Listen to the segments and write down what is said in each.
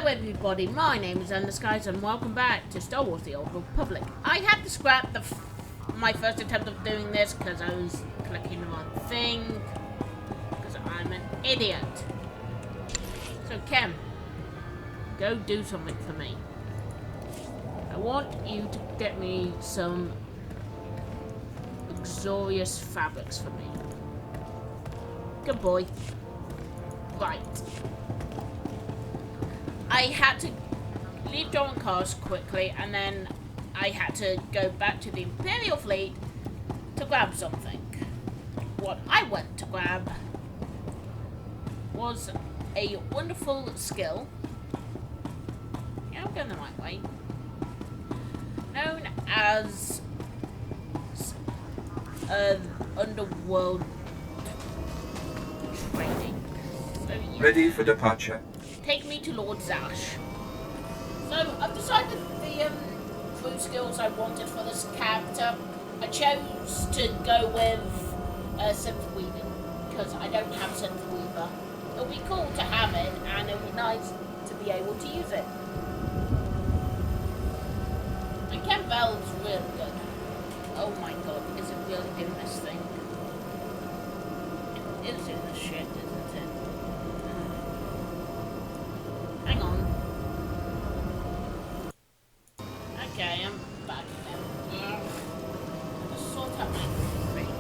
Hello everybody, my name is Undisguised and welcome back to Star Wars The Old Republic. I had to scrap my first attempt of doing this because I was clicking the wrong thing, because I'm an idiot. So Kem, go do something for me. I want you to get me some luxurious fabrics for me. Good boy. Right. I had to leave Dorman Cars quickly, and then I had to go back to the Imperial Fleet to grab something. What I went to grab was a wonderful skill. Yeah, I'm going the right way. Known as underworld training. So, yeah. Ready for departure. Take me to Lord Zash. So I've decided the crew skills I wanted for this character. I chose to go with synth weaving because I don't have synth weaver. It'll be cool to have it, and it'll be nice to be able to use it. And Campbell's really good. Oh my god, is it really doing this thing? It is doing this shit, isn't it? Hang on. Okay, I'm back again. Just sort out my thing.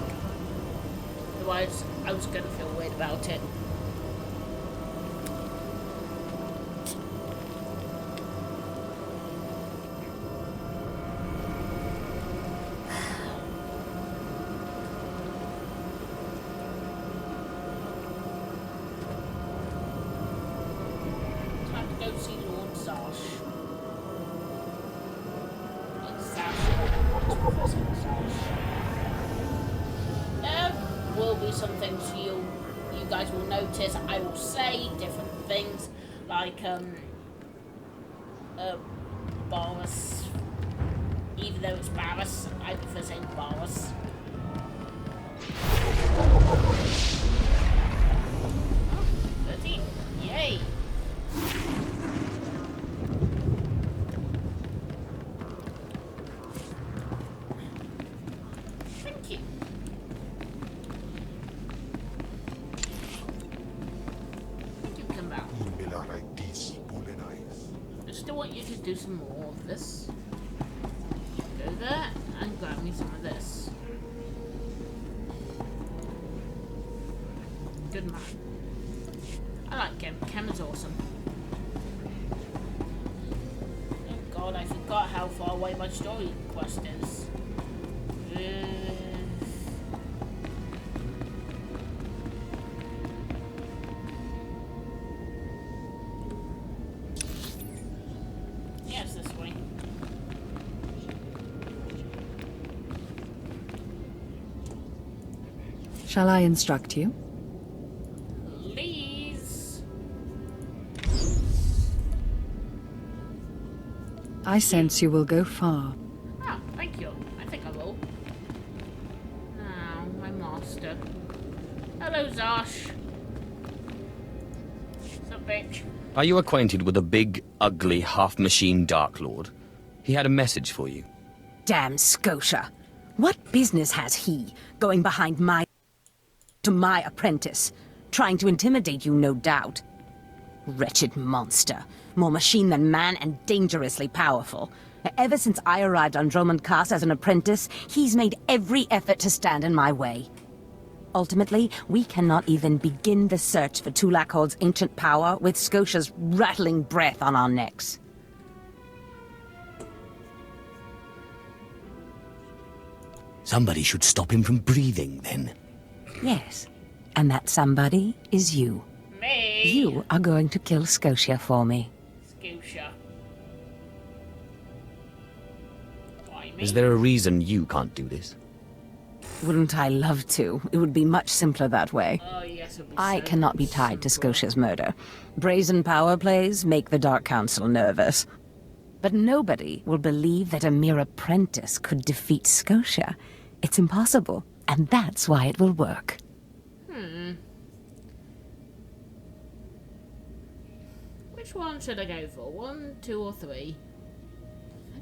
Otherwise, I was gonna feel weird about it. Go see Lord Zash. There will be some things you guys will notice. I will say different things like Boris. Even though it's Barris, I prefer saying Boris. Oh, 13. Yay. Thank you. Thank you, come back. I still want you to do some more of this. Go there and grab me some of this. Good man. I like Kem. Kem is awesome. Oh god, I forgot how far away my story quest is. Yes, this way. Shall I instruct you? Please. I sense you will go far. Ah, thank you. I think I will. Now, my master. Hello, Zash. What's up, bitch? Are you acquainted with a big, ugly, half-machine Dark Lord? He had a message for you. Damn Scotia. What business has he going behind my apprentice? Trying to intimidate you, no doubt. Wretched monster. More machine than man and dangerously powerful. Ever since I arrived on Droman Cast as an apprentice, he's made every effort to stand in my way. Ultimately, we cannot even begin the search for Tulak Hord's ancient power with Scotia's rattling breath on our necks. Somebody should stop him from breathing, then. Yes, and that somebody is you. Me? You are going to kill Scotia for me. Scotia. Why me? Is there a reason you can't do this? Wouldn't I love to? It would be much simpler that way. Oh, yes, it'll be I so cannot be much tied to simpler. Scotia's murder. Brazen power plays make the Dark Council nervous. But nobody will believe that a mere apprentice could defeat Scotia. It's impossible, and that's why it will work. Which one should I go for? 1, 2, or 3?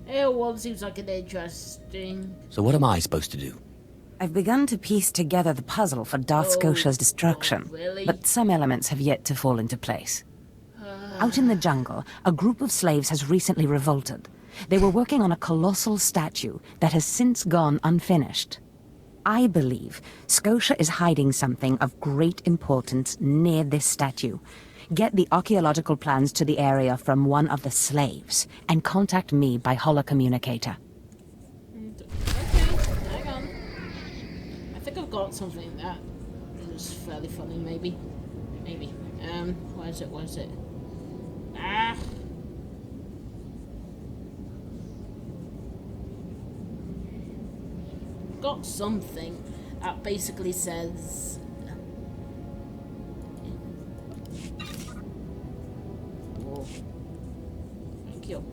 One seems like an interesting... So what am I supposed to do? I've begun to piece together the puzzle for Darth Scotia's destruction, really? but some elements have yet to fall into place. Out in the jungle, a group of slaves has recently revolted. They were working on a colossal statue that has since gone unfinished. I believe Scotia is hiding something of great importance near this statue. Get the archaeological plans to the area from one of the slaves, and contact me by holocommunicator. Okay, hang on. I think I've got something that is fairly funny, maybe. Maybe. Where is it? Ah! Got something that basically says... Oh. Thank you.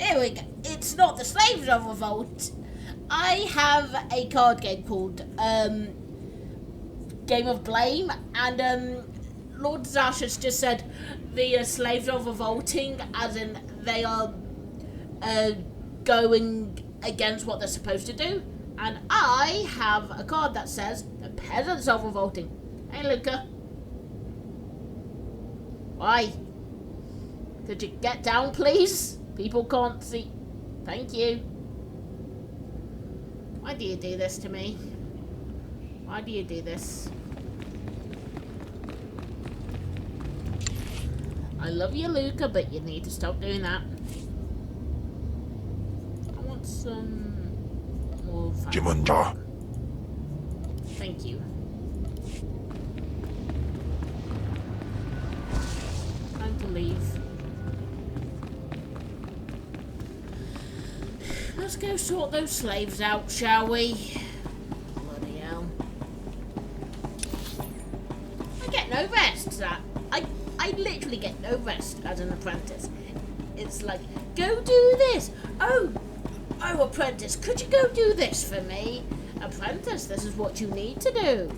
Here we go. It's not the Slaves of Revolt. I have a card game called Game of Blame, and Lord Zash has just said the Slaves are revolting, as in they are going against what they're supposed to do. And I have a card that says the Peasants are revolting. Hey, Luca. Why? Could you get down, please? People can't see. Thank you. Why do you do this to me? Why do you do this? I love you, Luca, but you need to stop doing that. I want some more Jimunda. Thank you. Time to leave. Let's go sort those slaves out, shall we? Bloody hell. I get no rest, that. I literally get no rest as an apprentice. It's like, go do this. Oh, apprentice, could you go do this for me? Apprentice, this is what you need to do.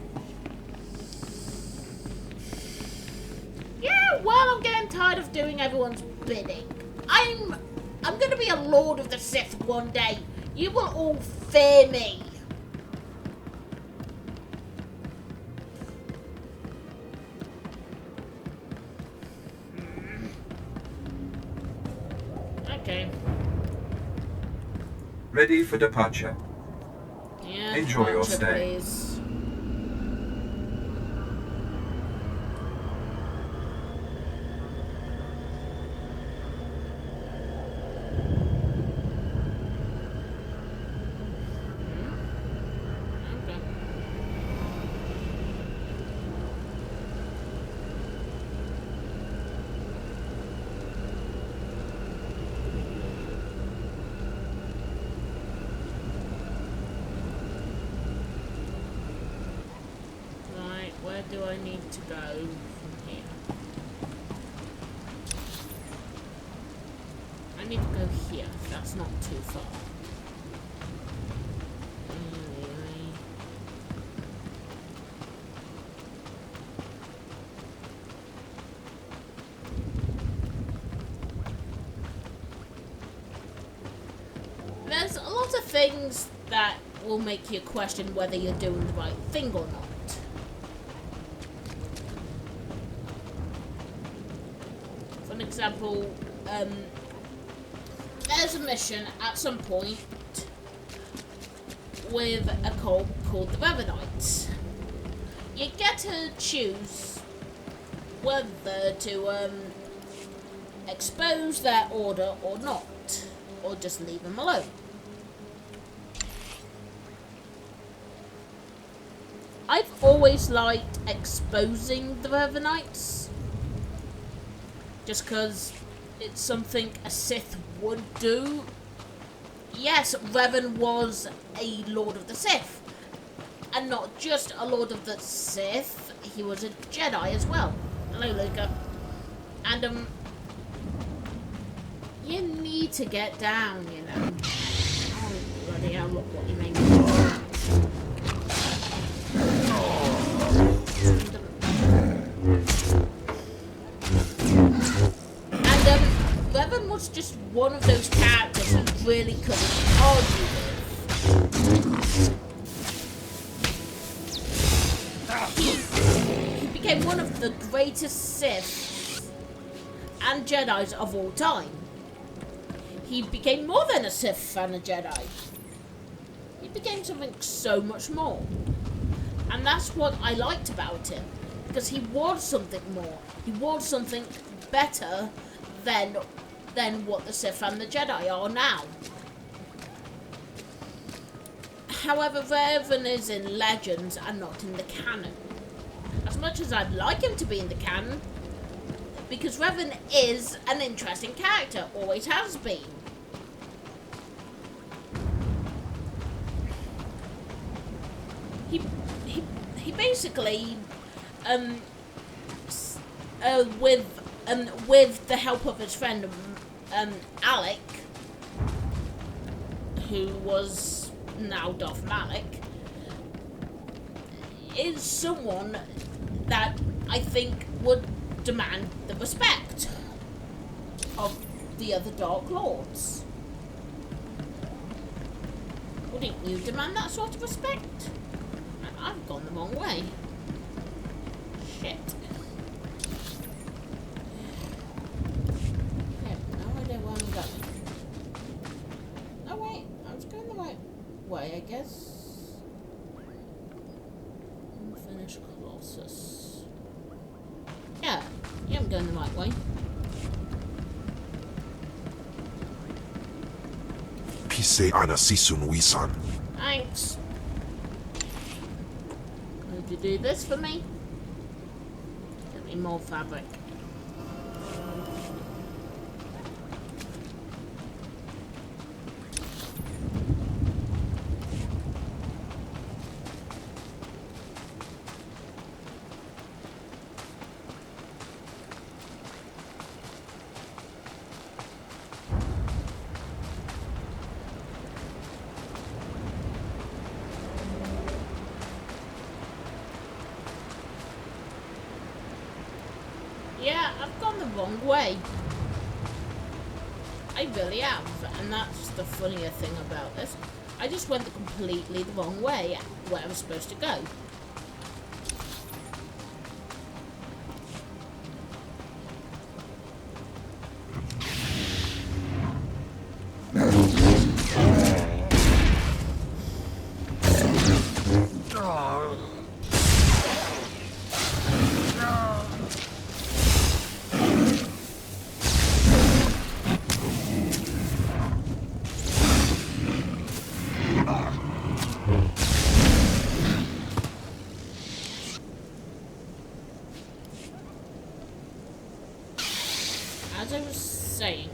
Yeah, well, I'm getting tired of doing everyone's bidding. I'm gonna be a Lord of the Sith one day. You will all fear me. Okay. Ready for departure. Yeah. Enjoy your departure, stay. please. Where do I need to go from here? I need to go here. That's not too far. There's a lot of things that will make you question whether you're doing the right thing or not. For example, there's a mission at some point with a cult called the Revenants. You get to choose whether to expose their order or not, or just leave them alone. I've always liked exposing the Revenants, just because it's something a Sith would do. Yes, Revan was a Lord of the Sith, And not just a Lord of the Sith, he was a Jedi as well. Hello, Luca. And, you need to get down, you know. Oh, bloody hell, look what you made me do. And, Revan was just one of those characters you really couldn't argue with. He became one of the greatest Siths and Jedis of all time. He became more than a Sith and a Jedi. He became something so much more. And that's what I liked about him. Because he was something more. He was something better than what the Sith and the Jedi are now. However, Revan is in Legends and not in the canon. As much as I'd like him to be in the canon, because Revan is an interesting character, always has been. He basically, with the help of his friend Alec, who was now Darth Malak, is someone that I think would demand the respect of the other Dark Lords. Wouldn't you demand that sort of respect? I've gone the wrong way. Shit. I have no idea where I'm going. Oh wait, I was going the right way, I guess. Unfinished Colossus. Yeah, I'm going the right way. Pise ana sisun wisan. Thanks. Would you do this for me? Get me more fabric. Yeah, I've gone the wrong way. I really have, and that's the funnier thing about this. I just went completely the wrong way where I was supposed to go. As I was saying,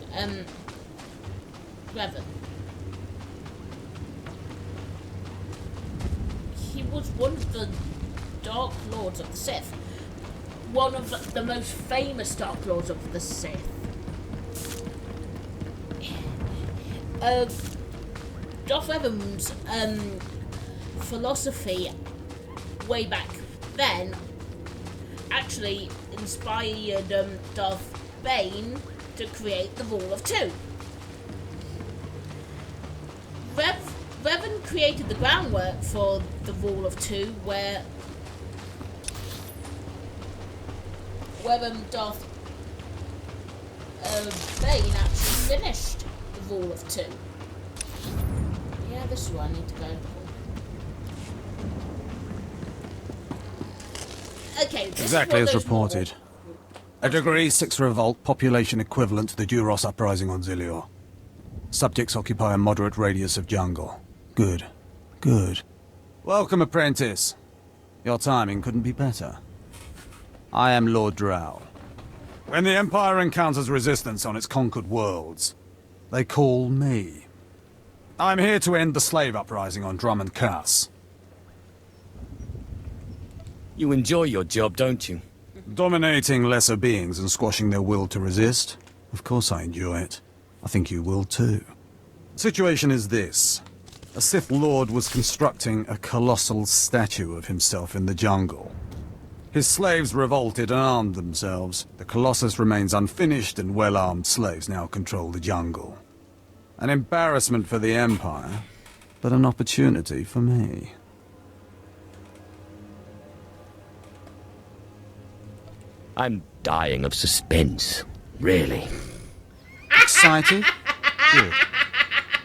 Revan. He was one of the Dark Lords of the Sith. One of the most famous Dark Lords of the Sith. Darth Revan's philosophy way back then actually inspired Darth Bane to create the Rule of Two. Revan created the groundwork for the Rule of Two, where Darth Bane actually finished the Rule of Two. Yeah, this is where I need to go. Okay, this Exactly is as reported. A Degree 6 revolt, population equivalent to the Duros uprising on Zilior. Subjects occupy a moderate radius of jungle. Good. Good. Welcome, apprentice. Your timing couldn't be better. I am Lord Drow. When the Empire encounters resistance on its conquered worlds, they call me. I'm here to end the slave uprising on Drummond Cass. You enjoy your job, don't you? Dominating lesser beings and squashing their will to resist? Of course I enjoy it. I think you will too. The situation is this. A Sith Lord was constructing a colossal statue of himself in the jungle. His slaves revolted and armed themselves. The Colossus remains unfinished, and well-armed slaves now control the jungle. An embarrassment for the Empire, but an opportunity for me. I'm dying of suspense. Really. Excited? Good.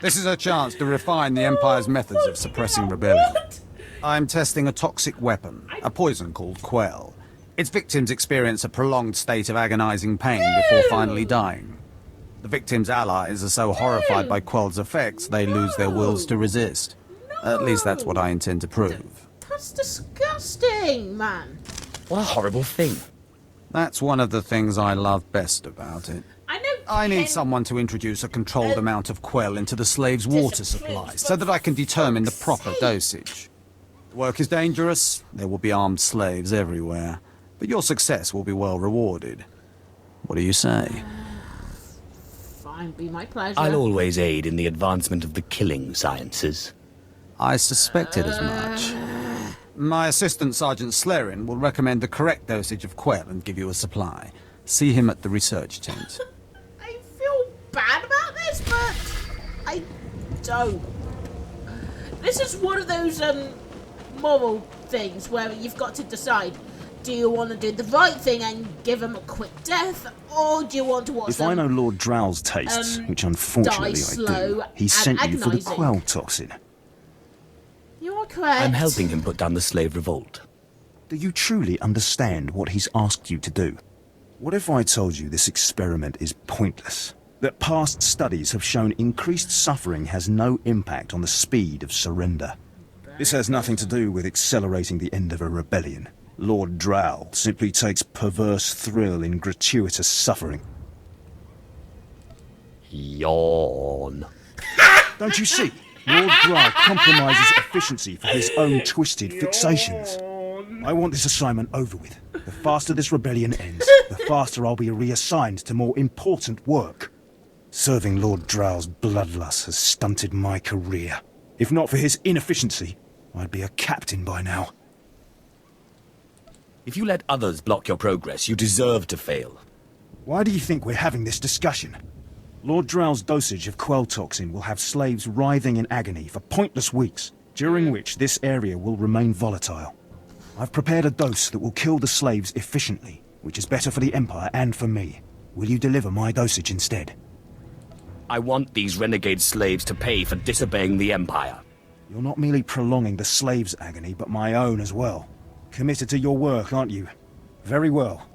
This is a chance to refine the Empire's methods of suppressing rebellion. I'm testing a toxic weapon, a poison called Quell. Its victims experience a prolonged state of agonizing pain before finally dying. The victims' allies are so horrified by Quell's effects, they lose their wills to resist. At least that's what I intend to prove. That's disgusting, man. What a horrible thing. That's one of the things I love best about it. I need someone to introduce a controlled amount of Quell into the slaves' water supply, so that I can determine the proper dosage. The work is dangerous, there will be armed slaves everywhere, but your success will be well rewarded. What do you say? Fine, be my pleasure. I'll always aid in the advancement of the killing sciences. I suspected as much. My assistant, Sergeant Slerin, will recommend the correct dosage of Quell and give you a supply. See him at the research tent. I feel bad about this, but I don't. This is one of those moral things where you've got to decide. Do you want to do the right thing and give him a quick death, or do you want to watch If them I know Lord Drow's tastes, which unfortunately I do, he sent you for the agonising? Quell toxin. You are correct. I'm helping him put down the slave revolt. Do you truly understand what he's asked you to do? What if I told you this experiment is pointless? That past studies have shown increased suffering has no impact on the speed of surrender? This has nothing to do with accelerating the end of a rebellion. Lord Drow simply takes perverse thrill in gratuitous suffering. Yawn. Don't you see? Lord Drow compromises efficiency for his own twisted fixations. I want this assignment over with. The faster this rebellion ends, the faster I'll be reassigned to more important work. Serving Lord Drow's bloodlust has stunted my career. If not for his inefficiency, I'd be a captain by now. If you let others block your progress, you deserve to fail. Why do you think we're having this discussion? Lord Drow's dosage of Quell toxin will have slaves writhing in agony for pointless weeks, during which this area will remain volatile. I've prepared a dose that will kill the slaves efficiently, which is better for the Empire and for me. Will you deliver my dosage instead? I want these renegade slaves to pay for disobeying the Empire. You're not merely prolonging the slaves' agony, but my own as well. Committed to your work, aren't you? Very well.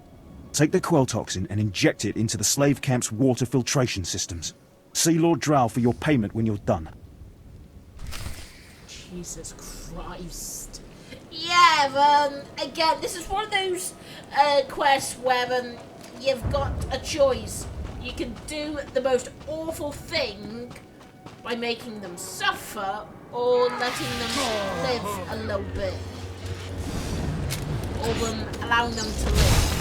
Take the Quell toxin and inject it into the slave camp's water filtration systems. See Lord Drow for your payment when you're done. Jesus Christ. Yeah, again, this is one of those quests where you've got a choice. You can do the most awful thing by making them suffer or letting them live a little bit. Or allowing them to live.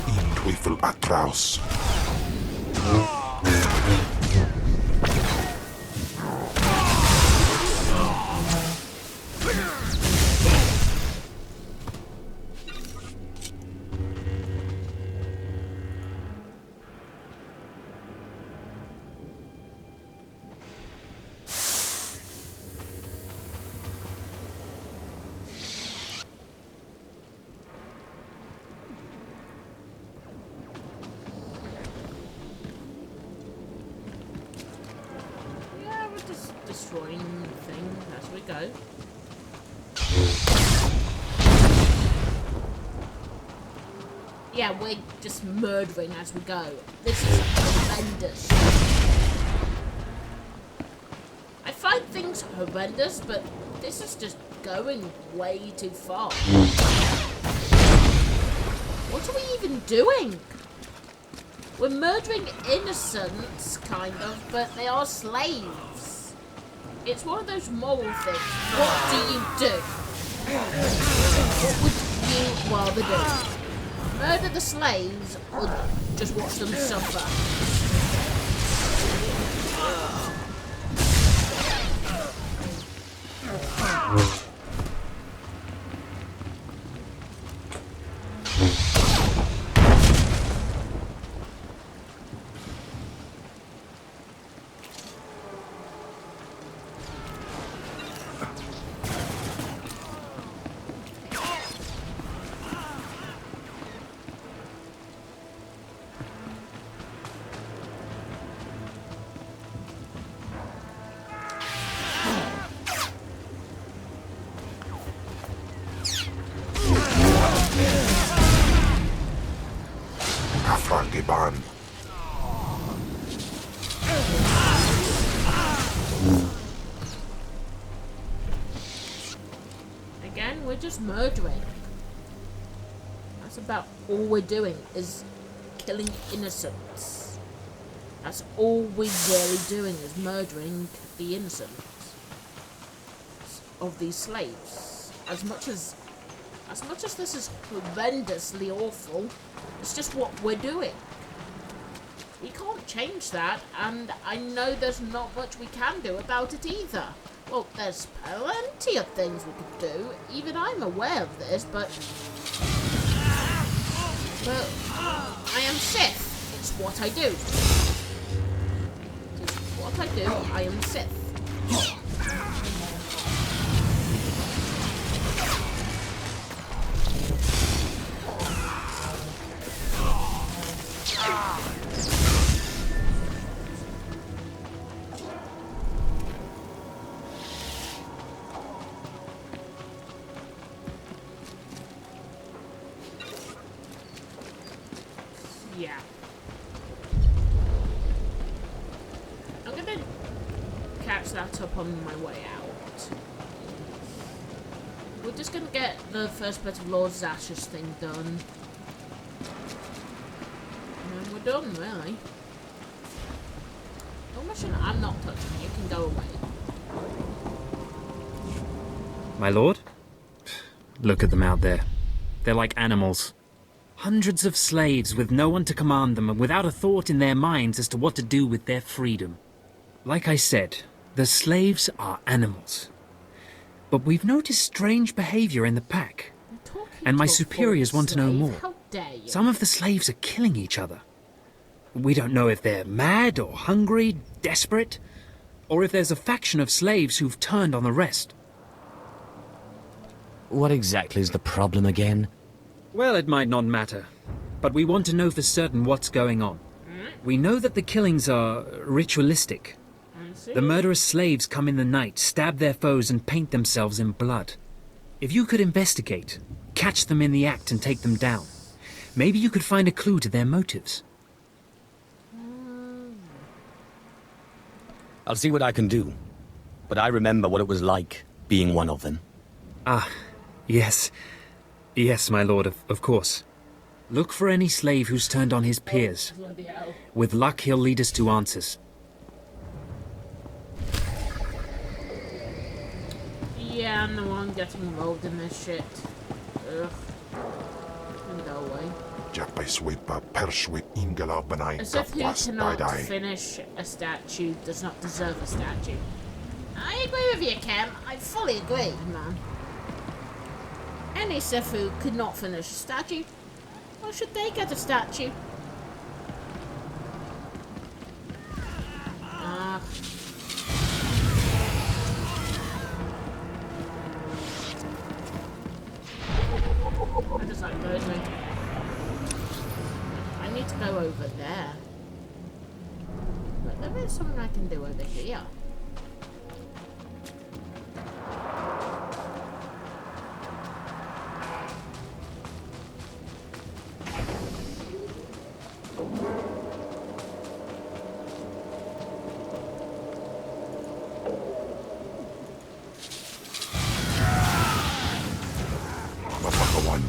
In Teufel atraus. Destroying things as we go. Yeah, we're just murdering as we go. This is horrendous. I find things horrendous, but this is just going way too far. What are we even doing? We're murdering innocents, kind of, but they are slaves. It's one of those moral things. What do you do? What would rather do? Murder the slaves or just watch them suffer? Afrangiban. Again, we're just murdering. That's about all we're doing, is killing innocents. That's all we're really doing, is murdering the innocents of these slaves. As much as this is horrendously awful, it's just what we're doing. We can't change that, and I know there's not much we can do about it either. Well, there's plenty of things we could do. Even I'm aware of this, but I am Sith. It's what I do. It's what I do. I am Sith. Yeah. I'm gonna catch that up on my way out. We're just gonna get the first bit of Lord Zash's thing done. And then we're done, really. No mission I'm not touching, you can go away. My lord? Look at them out there. They're like animals. Hundreds of slaves with no one to command them and without a thought in their minds as to what to do with their freedom. Like I said, the slaves are animals. But we've noticed strange behavior in the pack. And my superiors want to know more. How dare you? Some of the slaves are killing each other. We don't know if they're mad or hungry, desperate, or if there's a faction of slaves who've turned on the rest. What exactly is the problem again? Well, it might not matter, but we want to know for certain what's going on. We know that the killings are ritualistic. The murderous slaves come in the night, stab their foes and paint themselves in blood. If you could investigate, catch them in the act and take them down, maybe you could find a clue to their motives. I'll see what I can do. But I remember what it was like being one of them. Ah, yes. Yes, my lord, of course. Look for any slave who's turned on his peers. Bloody hell. With luck, he'll lead us to answers. Yeah, I'm the one getting involved in this shit. Ugh. Can go away. Japeswipa perswit ingala benai As if who kapas cannot dai. finish a statue does not deserve a statue. I agree with you, Cam. I fully agree, man. Any Sith who could not finish a statue, why should they get a statue? Where does that go to? I need to go over there. But there is something I can do over here. Mapakawan.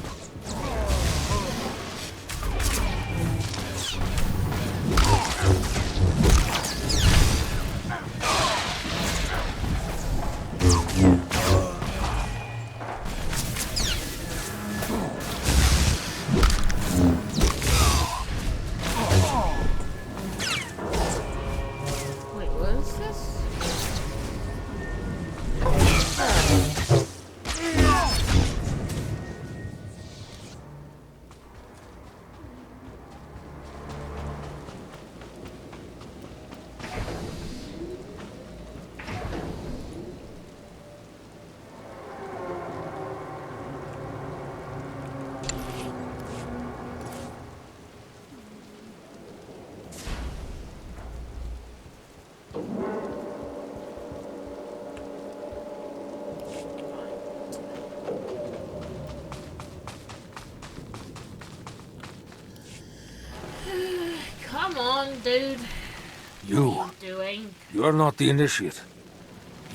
dude. You. What are you doing? You're not the initiate.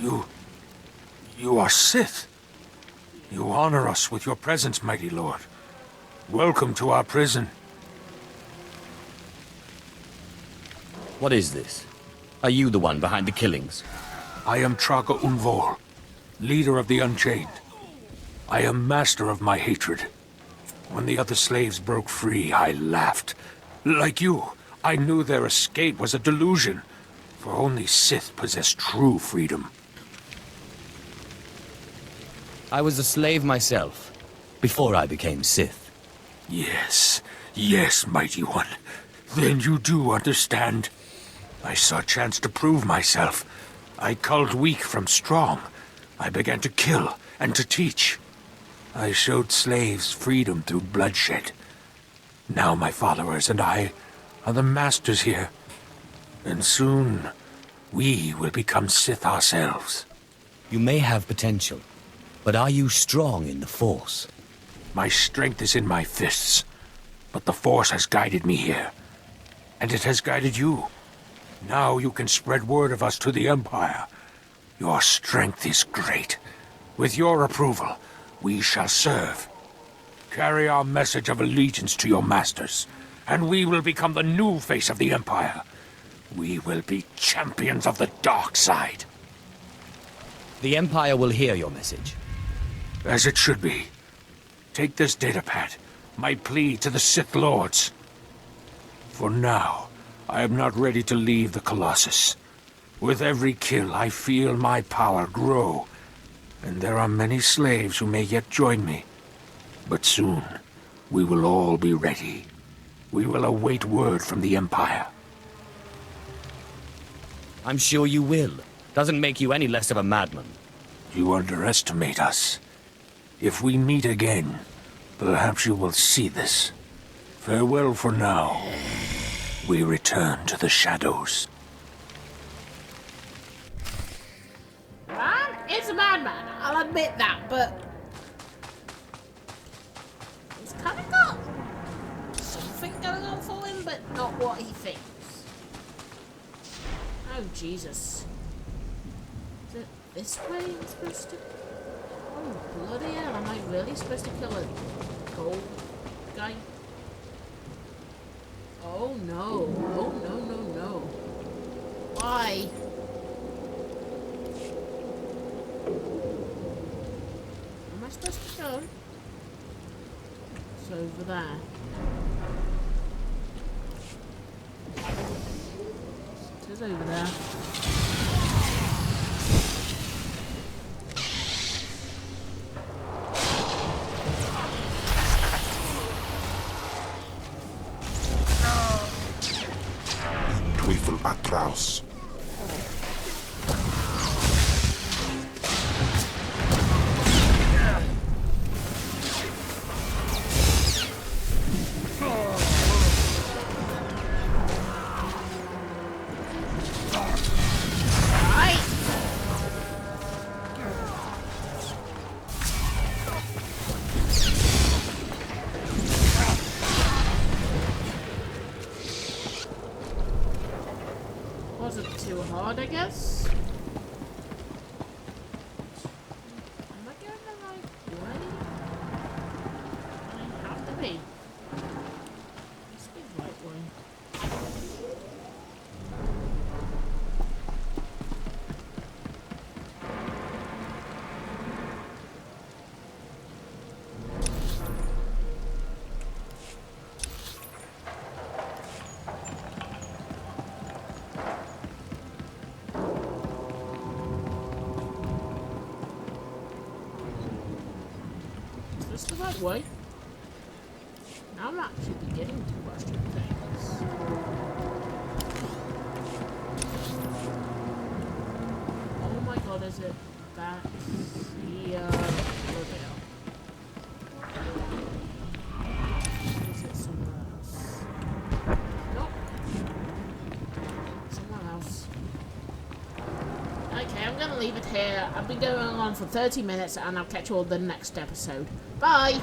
You are Sith. You honor us with your presence, mighty lord. Welcome to our prison. What is this? Are you the one behind the killings? I am Traga Unvor, leader of the Unchained. I am master of my hatred. When the other slaves broke free, I laughed. Like you, I knew their escape was a delusion, for only Sith possess true freedom. I was a slave myself, before I became Sith. Yes, yes, mighty one. Then you do understand. I saw a chance to prove myself. I culled weak from strong. I began to kill and to teach. I showed slaves freedom through bloodshed. Now my followers and I are the masters here. And soon, we will become Sith ourselves. You may have potential, but are you strong in the Force? My strength is in my fists, but the Force has guided me here. And it has guided you. Now you can spread word of us to the Empire. Your strength is great. With your approval, we shall serve. Carry our message of allegiance to your masters, and we will become the new face of the Empire. We will be champions of the dark side. The Empire will hear your message. As it should be. Take this datapad, my plea to the Sith Lords. For now, I am not ready to leave the Colossus. With every kill, I feel my power grow. And there are many slaves who may yet join me. But soon, we will all be ready. We will await word from the Empire. I'm sure you will. Doesn't make you any less of a madman. You underestimate us. If we meet again, perhaps you will see this. Farewell for now. We return to the shadows. Man, it's a madman. I'll admit that, but he's kind of got something going on for him, but not what he thinks. Oh, Jesus. Is it this way I'm supposed to? Oh, bloody hell. Am I really supposed to kill a gold guy? Oh, no. Oh, no, no, no. Why? Where am I supposed to go? It's over there. It is over there. Teufel atraus. Wasn't too hard, I guess. Am I going the right way? I have to be. Must be the right way. Is this the right way? Now I'm actually beginning to question things. Oh my god, is it that here? Bloody hell. Is it somewhere else? Nope. Somewhere else. Okay, I'm gonna leave it here. I've been going on for 30 minutes and I'll catch you all in the next episode. Bye!